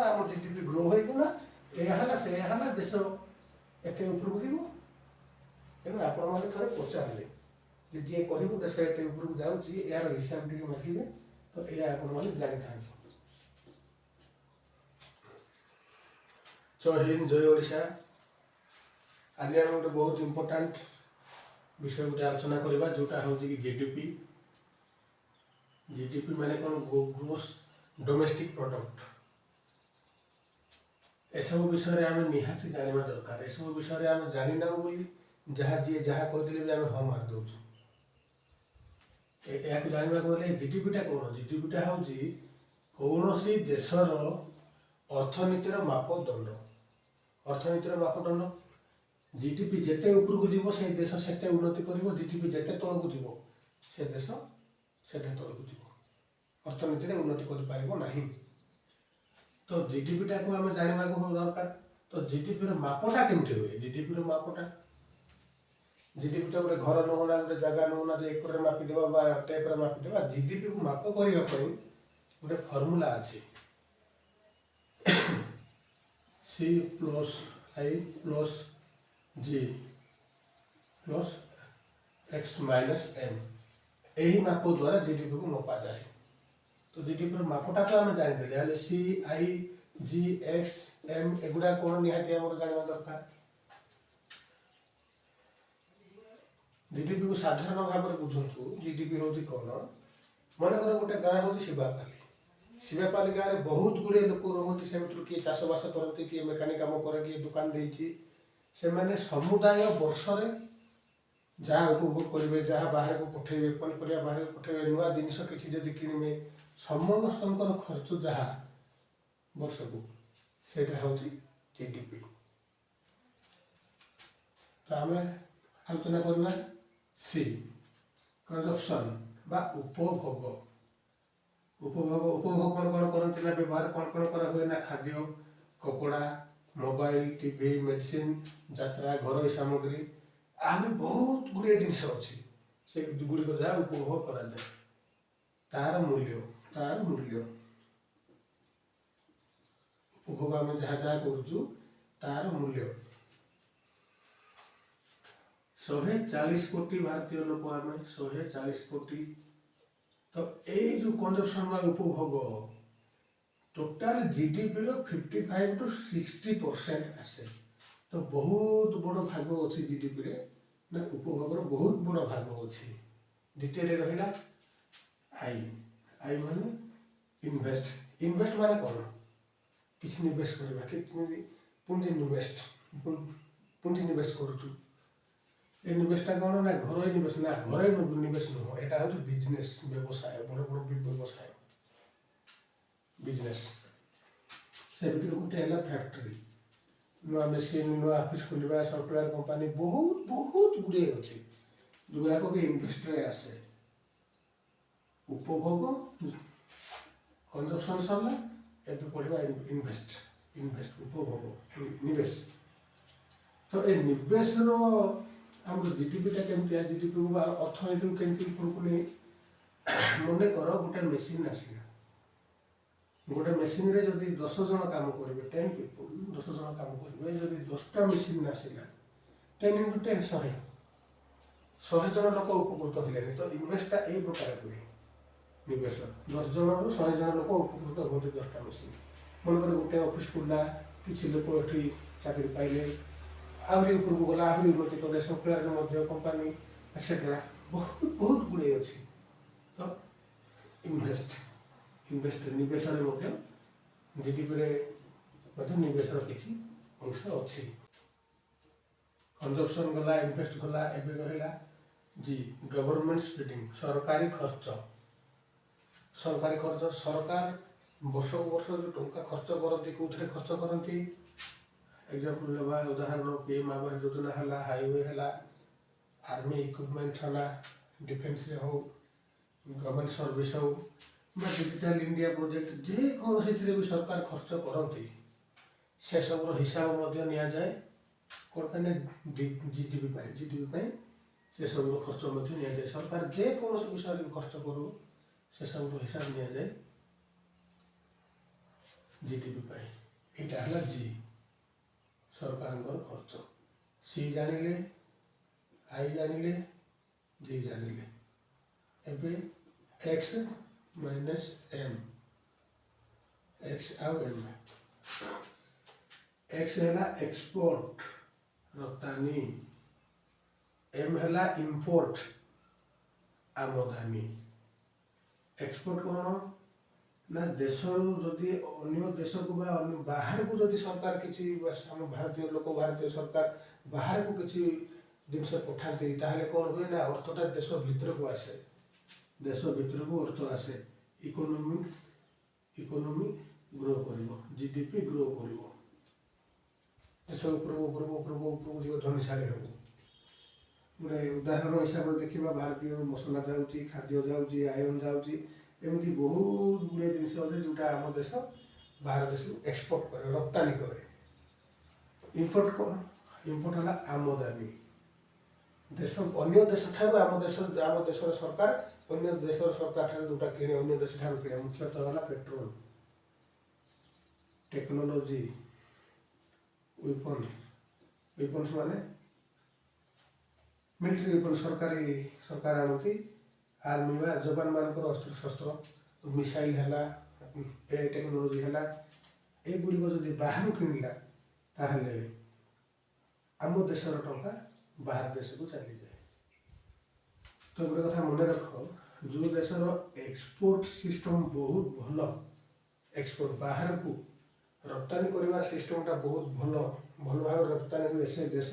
आम GDP grow होगा या से देश एत उपरକୁ ଯିବ। ତେଣୁ ଆପଣମାନେ ଥରେ ପଚାରିଲେ ଯେ ଯିଏ କହିବୁ ଦେଶ ଏତେ ଉପରକୁ ଯାଉଛି ଏହାର ହିସାବ ଟିକେ ମାଗିବେ ତ ଏହା ଆପଣମାନେ ଜାଣିଥାନ୍ତି। ଜୟ ହିନ୍ଦ ଜୟ ଓଡ଼ିଶା। ଆଜି ଆମେ ଗୋଟେ ବହୁତ ଇମ୍ପୋର୍ଟାଣ୍ଟ ବିଷୟ ଗୋଟେ ଆଲୋଚନା କରିବା ଯେଉଁଟା ହେଉଛି କି ଜିଡିପି। ଜିଡିପି ମାନେ କ'ଣ? Gross domestic product. ଏସବୁ ବିଷୟରେ ଆମେ ନିହାତି ଜାଣିବା ଦରକାର। ଏସବୁ ବିଷୟରେ ଆମେ ଜାଣିନାହୁଁ ବୋଲି ଯିଏ ଯାହା କହିଥିଲେ ବି ଆମେ ହଁ ମାରି ଦେଉଛୁ। ଏହାକୁ ଜାଣିବାକୁ ଗଲେ ଜିଡିପିଟା କ'ଣ? ଜିଡିପିଟା ହେଉଛି କୌଣସି ଦେଶର ଅର୍ଥନୀତିର ମାପଦଣ୍ଡ। ଅର୍ଥନୀତିର ମାପଦଣ୍ଡ। ଜିଡିପି ଯେତେ ଉପରକୁ ଯିବ ସେ ଦେଶ ସେତେ ଉନ୍ନତି କରିବ, ଜିଡିପି ଯେତେ ତଳକୁ ଯିବ ସେ ଦେଶ ସେତେ ତଳକୁ ଯିବ, ଅର୍ଥନୀତିରେ ଉନ୍ନତି କରିପାରିବ ନାହିଁ। ତ ଜିଡିପିଟାକୁ ଆମେ ଜାଣିବାକୁ ଦରକାର। ତ ଜିଡିପିର ମାପଟା କେମିତି ହୁଏ? ଜିଡିପିର ମାପଟା ଜିଡିପିଟା ଗୋଟେ ଘର ନଉନା, ଗୋଟେ ଜାଗା ନଉନା ଯେ ଏକରରେ ମାପିଦେବା ବା ଟେପ୍ରେ ମାପିଦେବା। ଜିଡିପିକୁ ମାପ କରିବା ପାଇଁ ଗୋଟେ ଫର୍ମୁଲା ଅଛି। C plus I plus G plus X minus M. ଏହି ମାପ ଦ୍ୱାରା ଜିଡିପିକୁ ମପାଯାଏ। ତ ଜିଡିପିର ମାପଟା ତ ଆମେ ଜାଣିଦେଲେ, ହେଲେ C I G X M ଏଗୁଡ଼ା କ'ଣ ନିହାତି ଆମର ଜାଣିବା ଦରକାର। ଜିଡିପିକୁ ସାଧାରଣ ଭାବରେ ବୁଝନ୍ତୁ। ଜିଡିପି ହେଉଛି କ'ଣ? ମନେକର ଗୋଟେ ଗାଁ ହେଉଛି ଶିବାପାଲି। ଶିବାପାଲି ଗାଁରେ ବହୁତ ଗୁଡ଼ିଏ ଲୋକ ରୁହନ୍ତି। ସେ ଭିତରୁ କିଏ ଚାଷବାସ କରନ୍ତି, କିଏ ମେକାନିକ୍ କାମ କରେ, କିଏ ଦୋକାନ ଦେଇଛି। ସେମାନେ ସମୁଦାୟ ବର୍ଷରେ ଯାହା ଉପଭୋଗ କରିବେ, ଯାହା ବାହାରକୁ ପଠାଇବେ, ପନିପରିବା ବାହାରକୁ ପଠାଇବେ, ନୂଆ ଜିନିଷ କିଛି ଯଦି କିଣିବେ, ସମସ୍ତଙ୍କର ଖର୍ଚ୍ଚ ଯାହା ବର୍ଷକୁ, ସେଇଟା ହେଉଛି ଜିଡିପି। ତ ଆମେ ଆଲୋଚନା କରିବା ସି କନଜମ୍ପସନ୍ ବା ଉପଭୋଗ। ଉପଭୋଗ କ'ଣ କ'ଣ କରନ୍ତି ନା ବ୍ୟବହାର କ'ଣ କ'ଣ କରା ହୁଏ ନା ଖାଦ୍ୟ, କପଡ଼ା, ମୋବାଇଲ, ଟିଭି, ମେଡିସିନ, ଯାତ୍ରା, ଘରୋଇ ସାମଗ୍ରୀ, ଆହୁରି ବହୁତ ଗୁଡ଼ିଏ ଜିନିଷ ଅଛି। ସେଗୁଡ଼ିକ ଯାହା ଉପଭୋଗ କରାଯାଏ। ତାର ମୂଲ୍ୟ ଉପଭୋଗ ଆମେ ଯାହା ଯାହା କରୁଛୁ ତାର ମୂଲ୍ୟ। 140 କୋଟି ଭାରତୀୟ ଲୋକ ଆମେ, 140 କୋଟି। ତ ଏଇ ଯେଉଁ କନଜମ୍ପସନ୍ ବା ଉପଭୋଗ ଟୋଟାଲ ଜିଡିପିର 55 to 60% ଆସେ। ତ ବହୁତ ବଡ଼ ଭାଗ ଅଛି ଜିଡିପିରେ, ନା ଉପଭୋଗର ବହୁତ ବଡ଼ ଭାଗ ଅଛି। ଦ୍ୱିତୀୟରେ ରହିଲା ଆଇ। ଆଇ ମାନେ ଇନଭେଷ୍ଟ। ଇନଭେଷ୍ଟ ମାନେ କ'ଣ? କିଛି ନିବେଶ କରିବା, ପୁଞ୍ଜି ନିବେଶ କରୁଛୁ। ଏ ନିବେଶଟା କ'ଣ ନା ଘରୋଇ ନିବେଶ ନା, ଘରୋଇ ନିବେଶ ନୁହଁ, ଏଇଟା ହେଉଛି ବିଜନେସ୍, ବ୍ୟବସାୟ, ବଡ଼ ବଡ଼ ବ୍ୟବସାୟ, ବିଜନେସ୍। ସେ ଭିତରୁ ଗୋଟେ ହେଲା ଫ୍ୟାକ୍ଟ୍ରି, ନୂଆ ମେସିନ୍, ନୂଆ ଅଫିସ୍ ଖୋଲିବା, ସଫ୍ଟୱେୟାର କମ୍ପାନୀ, ବହୁତ ଗୁଡ଼ିଏ ଅଛି ଯେଉଁଗୁଡ଼ାକ କି ଇନଭେଷ୍ଟରେ ଆସେ। ଉପଭୋଗ କନଜମ୍ପସନ୍ ସରିଲା, ଏବେ ପଢ଼ିବା ଇନଭେଷ୍ଟ। ଉପଭୋଗ, ନିବେଶ। ତ ଏ ନିବେଶର ଆମର ଜିଡିପିଟା କେମିତି, ଜିଡିପି ବା ଅର୍ଥନୀତିକୁ କେମିତି ଉପରକୁ ନେଇ, ମନେକର ଗୋଟେ ମେସିନ୍ ଆସିଲା। ଗୋଟେ ମେସିନ୍ରେ ଯଦି 10 ଜଣ କାମ କରିବେ, 10 ପିପୁଲ୍ 10 ଜଣ କାମ କରିବେ, ଯଦି 10ଟା ମେସିନ୍ ଆସିଲା, 10 into 10 100 ଜଣ ଲୋକ ଉପକୃତ ହେଲେନି। ତ ଇନଭେଷ୍ଟଟା ଏଇ ପ୍ରକାର ହୁଏ। ନିବେଶ 10 ଜଣରୁ 100 ଜଣ ଲୋକ ଉପକୃତ ହୁଅନ୍ତି 10ଟା ମେସିନ୍। ମନେକର ଗୋଟେ ଅଫିସ୍ ଖୋଲିଲା, କିଛି ଲୋକ ଏଠି ଚାକିରି ପାଇଲେ, ଆହୁରି ଉପରକୁ ଗଲା, ଆହୁରି ଉନ୍ନତି କଲେ, ସଫ୍ଟୱେୟାରରେ ମଧ୍ୟ କମ୍ପାନୀ ଏକ୍ସେଟ୍ରା, ବହୁତ ଗୁଡ଼ିଏ ଅଛି। ତ ଇନଭେଷ୍ଟ ନିବେଶରେ ମଧ୍ୟ ଜିଡିପିରେ ମଧ୍ୟ ନିବେଶର କିଛି ଅଂଶ ଅଛି। କନଜମ୍ପସନ୍ ଗଲା, ଇନଭେଷ୍ଟ ଗଲା, ଏବେ ରହିଲା ଜି ଗଭର୍ଣ୍ଣମେଣ୍ଟ ସ୍ପେଣ୍ଡିଂ, ସରକାରୀ ଖର୍ଚ୍ଚ। ସରକାର ବର୍ଷକୁ ବର୍ଷ ଯେଉଁ ଟଙ୍କା ଖର୍ଚ୍ଚ କରନ୍ତି, କେଉଁଥିରେ ଖର୍ଚ୍ଚ କରନ୍ତି? ଏକ୍ଜାମ୍ପଲ୍ ନେବା, ଉଦାହରଣ PM ଆବାସ ଯୋଜନା ହେଲା, ହାଇୱେ ହେଲା, ଆର୍ମି ଇକ୍ୟୁପମେଣ୍ଟ ହେଲା, ଡିଫେନ୍ସରେ ହଉ, ଗଭର୍ଣ୍ଣମେଣ୍ଟ ସର୍ଭିସ୍ ହଉ, ବା ଡିଜିଟାଲ ଇଣ୍ଡିଆ ପ୍ରୋଜେକ୍ଟ, ଯେକୌଣସିଥିରେ ବି ସରକାର ଖର୍ଚ୍ଚ କରନ୍ତି, ସେସବୁର ହିସାବ ମଧ୍ୟ ନିଆଯାଏ। କ'ଣ ପାଇଁ ନା ଜିଡିପି ପାଇଁ ସେସବୁର ଖର୍ଚ୍ଚ ମଧ୍ୟ ନିଆଯାଏ। ସରକାର ଯେକୌଣସି ବିଷୟରେ ଖର୍ଚ୍ଚ କରୁ, ସେସବୁର ହିସାବ ନିଆଯାଏ जीडीपी पाई एटा हला जी सरकारଙ୍କର ଖର୍ଚ୍ଚ। सी जानिले आई जानिले जी जानिले एबे एक्स माइनस एम एक्स आउ एम एक्स है एक्सपोर्ट रप्तानी एम है इंपोर्ट आमदानी। एक्सपोर्ट कौन ना देश जदि अन्य देश को बाहर को जदि सरकार किसी आम भारतीय लोक भारतीय सरकार बाहर को किसी जिनस पठाते ताहले कौन हुए ना अर्थटा देश भितर को आसे देश भितर को अर्थ आसे इकोनॉमी ग्रो करिवो जीडीपी ग्रो करिवो ऐसा ऊपर जीव धनीशाली हम गोटे उदाहरण हिसाब से देखा भारतीय मसला जाऊँगी खाद्य जाऊँगी आयरन जाऊँगी एमती बहुत गुड़े जिन अच्छे जोटा आम देश बाहर देश एक्सपोर्ट करे रप्तानी करे। इम्पोर्ट कौन इम्पोर्ट है आमदानी देश अन्य देश ठार आम देशर सरकार अन्य देशर सरकार ठार जोटा किणे अन्य देश ठार किणे मुख्यतः है पेट्रोल टेक्नोलोजी वेपन्स माने मिलिट्री वेपन सरकार आनती आर्मी वा जवान मानकर अस्त्र शस्त्र मिसाइल है ए टेक्नोलोजी है ए गुड़िक जदि बाहर किणला ताहले आम देशर टंका बाहर देश को चली जाए। तो गोटे कथा मन रख जो देशर एक्सपोर्ट सिस्टम बहुत भल एक्सपोर्ट बाहर को रप्तानी कर सिस्टमटा बहुत भल भाव रप्तानी हुए से देश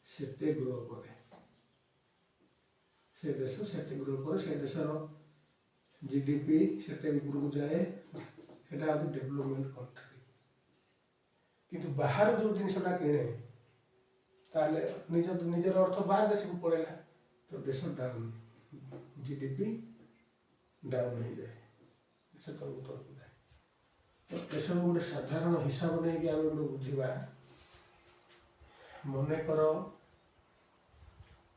सेते ग्रो करे से देश सेते ग्रो करे से देशर जीडीपी सेते ऊपर को जाए सेटा आज डेवलपमेंट कंट्री किंतु बाहर जो जिनसटा किणे ताले निजर अर्थ बाहर देश को पड़ेगा तो देश डाउन जीडीपी डाउन हो जाए देश तलक तलक जाए। तो यह सब गोटे साधारण हिसाब नहीं कि आम गोटे बुझा मनकर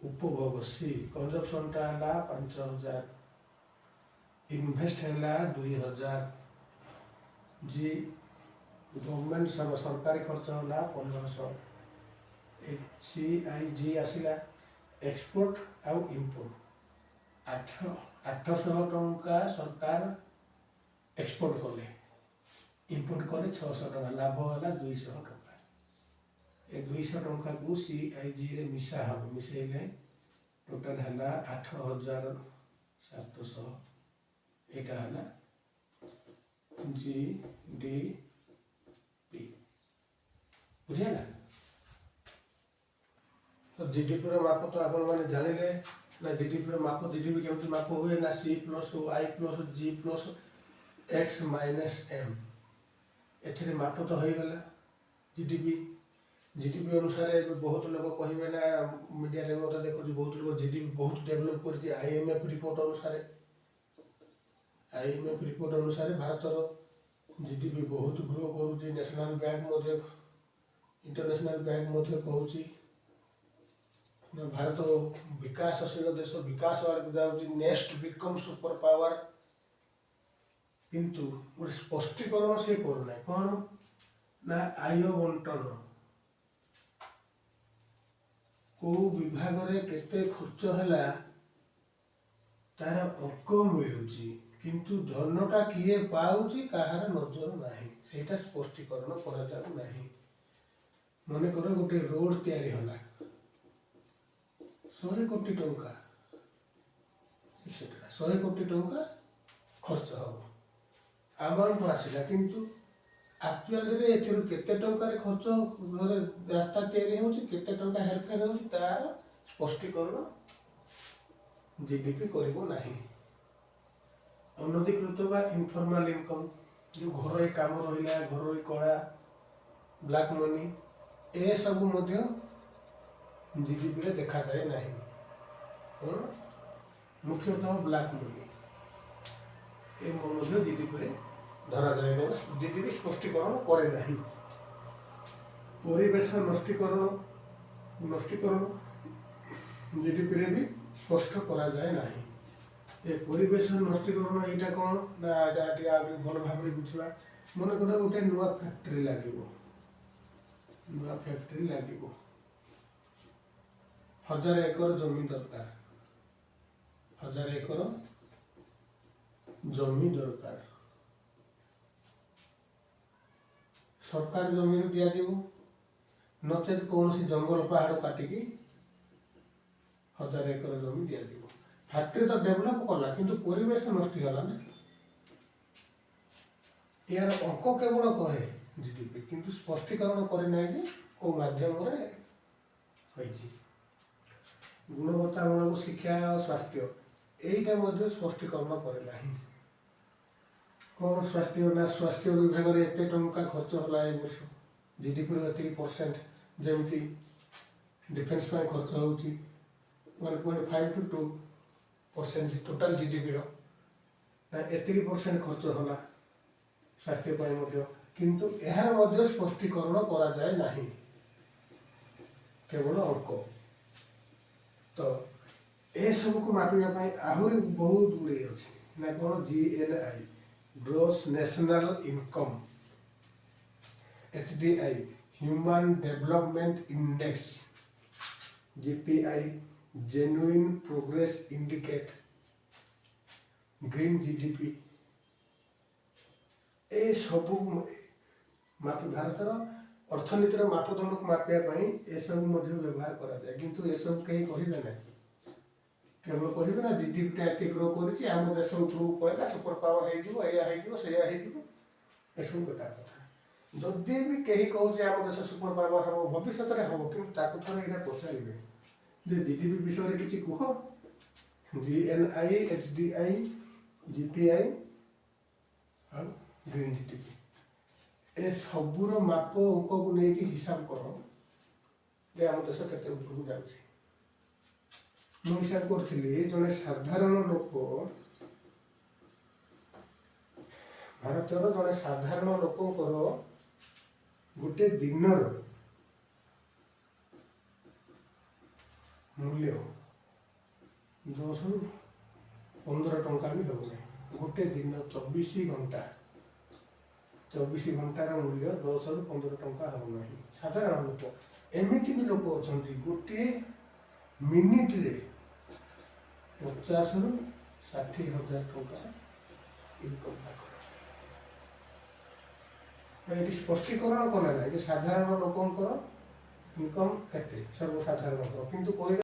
उपभोग सी कंजप्शनटा है 5000 इनभेस्ट है 2000 जी गवर्नमेंट सरकारी खर्च है 1500 सी आई जी आसला एक्सपोर्ट आउ इम्पोर्ट 800 टंका सरकार एक्सपोर्ट कले इम्पोर्ट कले 600 टंका लाभ है 200 टंका ए 200 टंका को सी आई जी रे मिसा हम मिसेले टोटाल है 8700 एटा है जी डी पी बुझे ना। तो जीडीपी माप तो आप जानिले ना जीडीपी माप जीडीपी केमती माप हुए ना C plus I plus G plus X minus M A माप तो हो गला जीडीपी अनुसार बहुत लोग कहे ना मीडिया देखो बहुत लोग जीडीपी बहुत डेभलप कर आईएमएफ रिपोर्ट अनुसार भारतर जीडीपी बहुत ग्रो करुँच नेशनल बैंक इंटरनेशनल बैंक कहूँ भारत विकासशील देश विकास आड़ जाऊँगी नेक्स्ट बिकम सुपर पावर किंतु गोटे स्पष्टीकरण से करूना कौन ना आय बंटन को विभाग रे केते खर्च है तार अंक मिलूची किंतु धनटा किए पाऊँच कहार नजर नहीं सेटा स्पष्टीकरण करा जाऊ नहीं। मन कर गोटे रोड तैयारी होला 100 कोटी टंका 100 कोटी टंका खर्च हम अमाउंट आसला किंतु एक्चुअली केते टंका खर्च रास्ता तैयारी होची केते टंका हेरफेर होची तार स्पष्टीकरण जीडीपी करिवो नाही। अनधिकृत बा इनफॉर्मल इनकम जो घर काम रहा घर कला ब्लैक मनी ए सब मध्य जीडीपी रे देखा जाए नहीं कौन मुख्यतः ब्लैक मनी ए जीडीपी रे धरा जाए नहीं जीडीपी स्पष्टीकरण करे नहीं। परिवेश नष्टीकरण जीडीपी रे भी स्पष्ट करा जाए नहीं। ए परिवेश नष्टीकरण यहाँ कौन ना भल भाव बुझा ମନେକର ଗୋଟେ ନୂଆ ଫ୍ୟାକ୍ଟ୍ରି ଲାଗିବ, ନୂଆ ଫ୍ୟାକ୍ଟ୍ରି ଲାଗିବ, 1000 ଏକର ଜମି ଦରକାର, 1000 ଏକର ଜମି ଦରକାର। ସରକାର ଜମିରୁ ଦିଆଯିବ, ନଚେତ୍ କୌଣସି ଜଙ୍ଗଲ ପାହାଡ଼ କାଟିକି 1000 ଏକର ଜମି ଦିଆଯିବ। ଫ୍ୟାକ୍ଟ୍ରି ତ ଡେଭଲପ୍ କଲା କିନ୍ତୁ ପରିବେଶ ନଷ୍ଟ ହେଲା ନା। ଏହାର ଅଙ୍କ କେବଳ କହେ ଜିଡିପି, କିନ୍ତୁ ସ୍ପଷ୍ଟୀକରଣ କରି ନାହିଁ ଯେ କେଉଁ ମାଧ୍ୟମରେ ହୋଇଛି। ଗୁଣବତ୍ତାମୂଳକ ଶିକ୍ଷା ଓ ସ୍ୱାସ୍ଥ୍ୟ, ଏଇଟା ମଧ୍ୟ ସ୍ପଷ୍ଟୀକରଣ କରେ ନାହିଁ। କ'ଣ ସ୍ୱାସ୍ଥ୍ୟ ନା ସ୍ୱାସ୍ଥ୍ୟ ବିଭାଗରେ ଏତେ ଟଙ୍କା ଖର୍ଚ୍ଚ ହେଲା ଏ ବର୍ଷ, ଜିଡିପିର ଏତିକି ପରସେଣ୍ଟ, ଯେମିତି ଡିଫେନ୍ସ ପାଇଁ ଖର୍ଚ୍ଚ ହେଉଛି 1.5 to 2% ଟୋଟାଲ ଜିଡିପିର, ନା ଏତିକି ପରସେଣ୍ଟ ଖର୍ଚ୍ଚ ହେଲା ସ୍ୱାସ୍ଥ୍ୟ ପାଇଁ ମଧ୍ୟ, କିନ୍ତୁ ଏହାର ମଧ୍ୟ ସ୍ପଷ୍ଟୀକରଣ କରାଯାଏ ନାହିଁ, କେବଳ ଅଙ୍କ। ତ ଏସବୁକୁ ମାପିବା ପାଇଁ ଆହୁରି ବହୁତ ଗୁଡ଼ିଏ ଅଛି, ନା କ'ଣ GNI gross national income, HDI human development index, GPI genuine progress indicate, green GDP, ଏସବୁ ଭାରତର ଅର୍ଥନୀତିର ମାପଦଣ୍ଡକୁ ମାପିବା ପାଇଁ ଏସବୁ ମଧ୍ୟ ବ୍ୟବହାର କରାଯାଏ, କିନ୍ତୁ ଏସବୁ କେହି କହିବେ ନାହିଁ। କେବଳ କହିବେ ନା ଜିଡିପିଟା ଏତେ ଗ୍ରୋ କରିଛି, ଆମ ଦେଶ ଉପରକୁ ପଳେଇଲା, ସୁପର ପାୱାର ହେଇଯିବ, ଏଇଆ ହେଇଯିବ, ସେଇଆ ହେଇଯିବ, ଏସବୁ ବେକାର କଥା। ଯଦି ବି କେହି କହୁଛି ଆମ ଦେଶ ସୁପର ପାୱାର ହେବ, ଭବିଷ୍ୟତରେ ହେବ, କିନ୍ତୁ ତାକୁ ଥରେ ଏଇଟା ପଚାରିବେ ଯେ ଜିଡିପି ବିଷୟରେ କିଛି କୁହ। GNI, HDI, GPI ଆଉ ଗ୍ରୀନ ଜିଡିପି, ଏ ସବୁର ମାପ ଅଙ୍କକୁ ନେଇକି ହିସାବ କର ଯେ ଆମ ଦେଶ କେତେ ଉପରକୁ ଯାଉଛି। ମୁଁ ହିସାବ କରିଥିଲି, ଜଣେ ସାଧାରଣ ଲୋକ, ଭାରତର ଜଣେ ସାଧାରଣ ଲୋକଙ୍କର ଗୋଟେ ଦିନର ମୂଲ୍ୟ 10 ରୁ 15 ଟଙ୍କା ବି ହେଉନାହିଁ। ଗୋଟେ ଦିନ 24 ଘଣ୍ଟା, 24 ଘଣ୍ଟାର ମୂଲ୍ୟ 10 ରୁ 15 ଟଙ୍କା ହେଉନାହିଁ। ସାଧାରଣ ଲୋକ, ଏମିତି ବି ଲୋକ ଅଛନ୍ତି ଗୋଟିଏ ମିନିଟରେ 50 ରୁ 60 ହଜାର ଟଙ୍କା ଇନକମ୍ ପାଖରେ। ଏଠି ସ୍ପଷ୍ଟୀକରଣ କଲେ ନାହିଁ ଯେ ସାଧାରଣ ଲୋକଙ୍କର ଇନକମ୍ କେତେ, ସର୍ବସାଧାରଣଙ୍କର, କିନ୍ତୁ କହିଲେ